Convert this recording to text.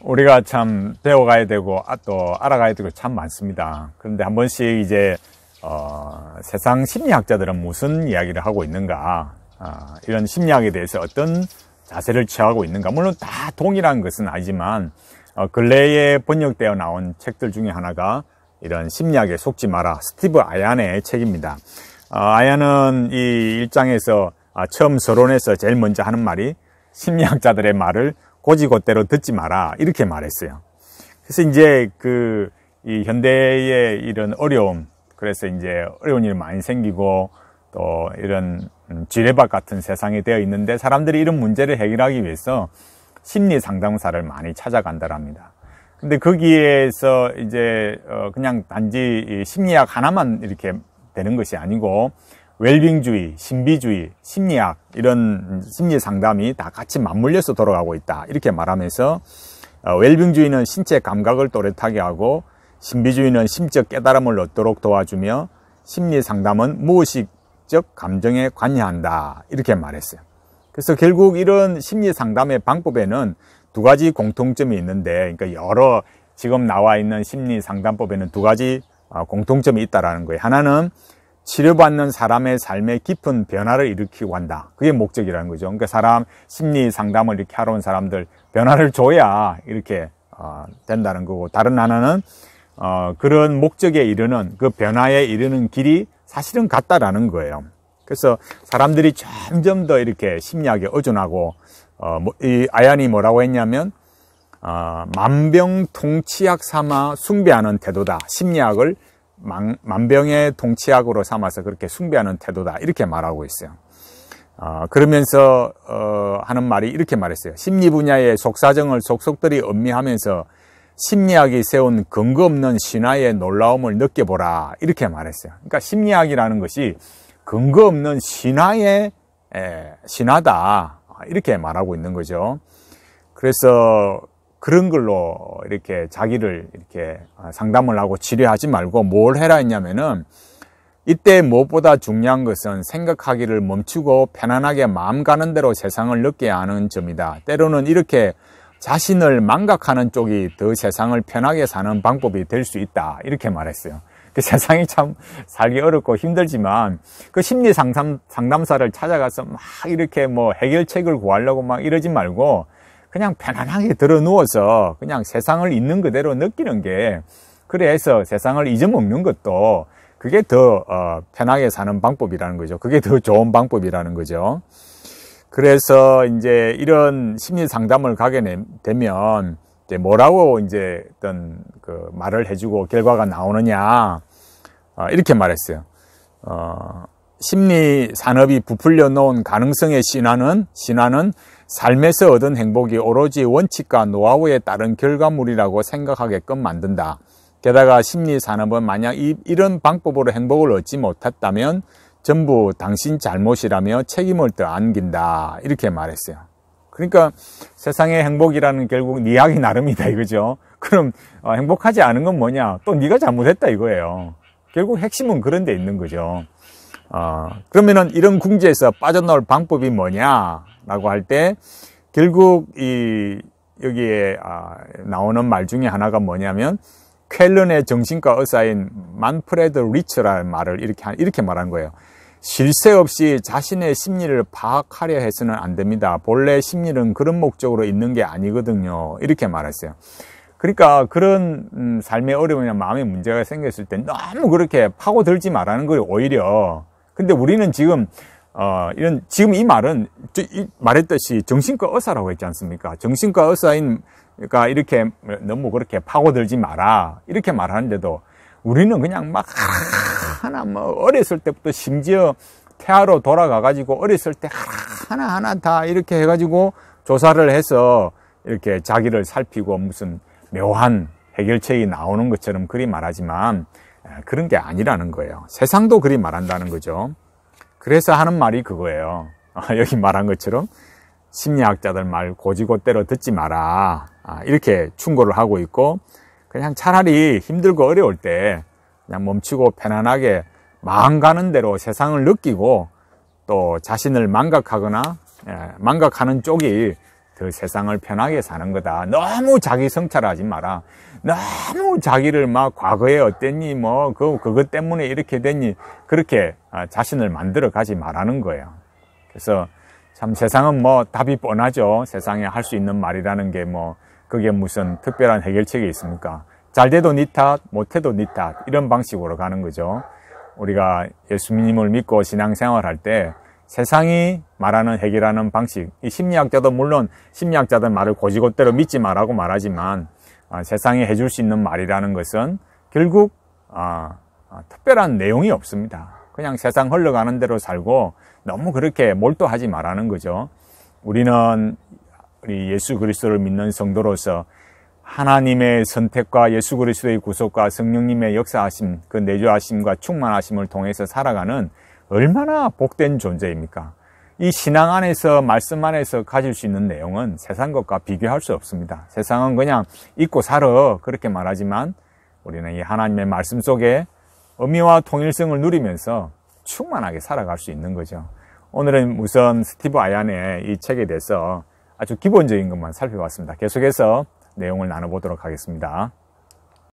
우리가 참 배워가야 되고 또 알아가야 되고 참 많습니다. 그런데 한 번씩 이제 세상 심리학자들은 무슨 이야기를 하고 있는가, 이런 심리학에 대해서 어떤 자세를 취하고 있는가. 물론 다 동일한 것은 아니지만 근래에 번역되어 나온 책들 중에 하나가 이런 심리학에 속지 마라, 스티브 아얀의 책입니다. 아얀은 이 1장에서 처음 서론에서 제일 먼저 하는 말이 심리학자들의 말을 고지고대로 듣지 마라, 이렇게 말했어요. 그래서 이제 이 현대의 이런 어려움, 그래서 이제 어려운 일이 많이 생기고 또 이런 지뢰밭 같은 세상이 되어 있는데 사람들이 이런 문제를 해결하기 위해서 심리 상담사를 많이 찾아간다랍니다. 근데 거기에서 이제 그냥 단지 심리학 하나만 이렇게 되는 것이 아니고 웰빙주의, 신비주의, 심리학, 이런 심리 상담이 다 같이 맞물려서 돌아가고 있다, 이렇게 말하면서 웰빙주의는 신체 감각을 또렷하게 하고 신비주의는 심적 깨달음을 얻도록 도와주며 심리 상담은 무의식적 감정에 관여한다, 이렇게 말했어요. 그래서 결국 이런 심리 상담의 방법에는 두 가지 공통점이 있는데, 그러니까 여러 지금 나와 있는 심리 상담법에는 두 가지 공통점이 있다라는 거예요. 하나는 치료받는 사람의 삶에 깊은 변화를 일으키고 한다, 그게 목적이라는 거죠. 그러니까 사람 심리 상담을 이렇게 하러 온 사람들 변화를 줘야 이렇게 된다는 거고, 다른 하나는 그런 목적에 이르는, 그 변화에 이르는 길이 사실은 같다라는 거예요. 그래서 사람들이 점점 더 이렇게 심리학에 의존하고, 이 아얀이 뭐라고 했냐면 만병통치약 삼아 숭배하는 태도다, 심리학을 만병의 통치약으로 삼아서 그렇게 숭배하는 태도다, 이렇게 말하고 있어요. 그러면서 하는 말이 이렇게 말했어요. 심리 분야의 속사정을 속속들이 음미하면서 심리학이 세운 근거 없는 신화의 놀라움을 느껴보라, 이렇게 말했어요. 그러니까 심리학이라는 것이 근거 없는 신화의 신화다, 이렇게 말하고 있는 거죠. 그래서 그런 걸로 이렇게 자기를 이렇게 상담을 하고 치료하지 말고 뭘 해라 했냐면은, 이때 무엇보다 중요한 것은 생각하기를 멈추고 편안하게 마음 가는 대로 세상을 느껴야 하는 점이다. 때로는 이렇게 자신을 망각하는 쪽이 더 세상을 편하게 사는 방법이 될 수 있다, 이렇게 말했어요. 그 세상이 참 살기 어렵고 힘들지만 그 심리 상담사를 찾아가서 막 이렇게 뭐 해결책을 구하려고 막 이러지 말고 그냥 편안하게 들어 누워서 그냥 세상을 있는 그대로 느끼는 게, 그래서 세상을 잊어먹는 것도 그게 더 편하게 사는 방법이라는 거죠. 그게 더 좋은 방법이라는 거죠. 그래서 이제 이런 심리 상담을 가게 되면 이제 뭐라고 이제 어떤 그 말을 해주고 결과가 나오느냐, 이렇게 말했어요. 심리 산업이 부풀려 놓은 가능성의 신화는 삶에서 얻은 행복이 오로지 원칙과 노하우에 따른 결과물이라고 생각하게끔 만든다. 게다가 심리 산업은 만약 이런 방법으로 행복을 얻지 못했다면 전부 당신 잘못이라며 책임을 더 안긴다, 이렇게 말했어요. 그러니까 세상의 행복이라는 결국 네 하기 나름이다, 이거죠. 그럼 행복하지 않은 건 뭐냐? 또 네가 잘못했다, 이거예요. 결국 핵심은 그런 데 있는 거죠. 그러면은 이런 궁지에서 빠져나올 방법이 뭐냐라고 할 때, 결국 여기에 나오는 말 중에 하나가 뭐냐면, 쾰른의 정신과 의사인 만프레드 리처라는 말을 이렇게 말한 거예요. 쉴 새 없이 자신의 심리를 파악하려 해서는 안 됩니다. 본래 심리는 그런 목적으로 있는 게 아니거든요, 이렇게 말했어요. 그러니까 그런 삶의 어려움이나 마음의 문제가 생겼을 때 너무 그렇게 파고들지 말라는 거예요, 오히려. 근데 우리는 지금 지금 이 말은 말했듯이 정신과 의사라고 했지 않습니까? 정신과 의사가 이렇게 너무 그렇게 파고들지 마라, 이렇게 말하는데도 우리는 그냥 막 하나 뭐 어렸을 때부터, 심지어 태아로 돌아가가지고 어렸을 때 하나하나 다 이렇게 해가지고 조사를 해서 이렇게 자기를 살피고 무슨 묘한 해결책이 나오는 것처럼 그리 말하지만 그런 게 아니라는 거예요. 세상도 그리 말한다는 거죠. 그래서 하는 말이 그거예요. 여기 말한 것처럼 심리학자들 말 고지고대로 듣지 마라, 이렇게 충고를 하고 있고, 그냥 차라리 힘들고 어려울 때 그냥 멈추고 편안하게 마음 가는 대로 세상을 느끼고 또 자신을 망각하거나 망각하는 쪽이 더 세상을 편하게 사는 거다. 너무 자기 성찰하지 마라. 너무 자기를 막 과거에 어땠니, 뭐, 그것 때문에 이렇게 됐니, 그렇게 자신을 만들어 가지 말라는 거예요. 그래서 참 세상은 뭐 답이 뻔하죠. 세상에 할 수 있는 말이라는 게 뭐, 그게 무슨 특별한 해결책이 있습니까? 잘 돼도 니 탓, 못해도 니 탓, 이런 방식으로 가는 거죠. 우리가 예수님을 믿고 신앙생활 할 때 세상이 말하는 해결하는 방식, 이 심리학자도 물론 심리학자들 말을 곧이곧대로 믿지 말라고 말하지만 세상이 해줄 수 있는 말이라는 것은 결국 특별한 내용이 없습니다. 그냥 세상 흘러가는 대로 살고 너무 그렇게 몰두하지 말라는 거죠. 우리는 우리 예수 그리스도를 믿는 성도로서 하나님의 선택과 예수 그리스도의 구속과 성령님의 역사하심, 그 내주하심과 충만하심을 통해서 살아가는 얼마나 복된 존재입니까? 이 신앙 안에서, 말씀 안에서 가질 수 있는 내용은 세상 것과 비교할 수 없습니다. 세상은 그냥 잊고 살아, 그렇게 말하지만 우리는 이 하나님의 말씀 속에 의미와 통일성을 누리면서 충만하게 살아갈 수 있는 거죠. 오늘은 우선 스티브 아얀의 이 책에 대해서 아주 기본적인 것만 살펴봤습니다. 계속해서 내용을 나눠보도록 하겠습니다.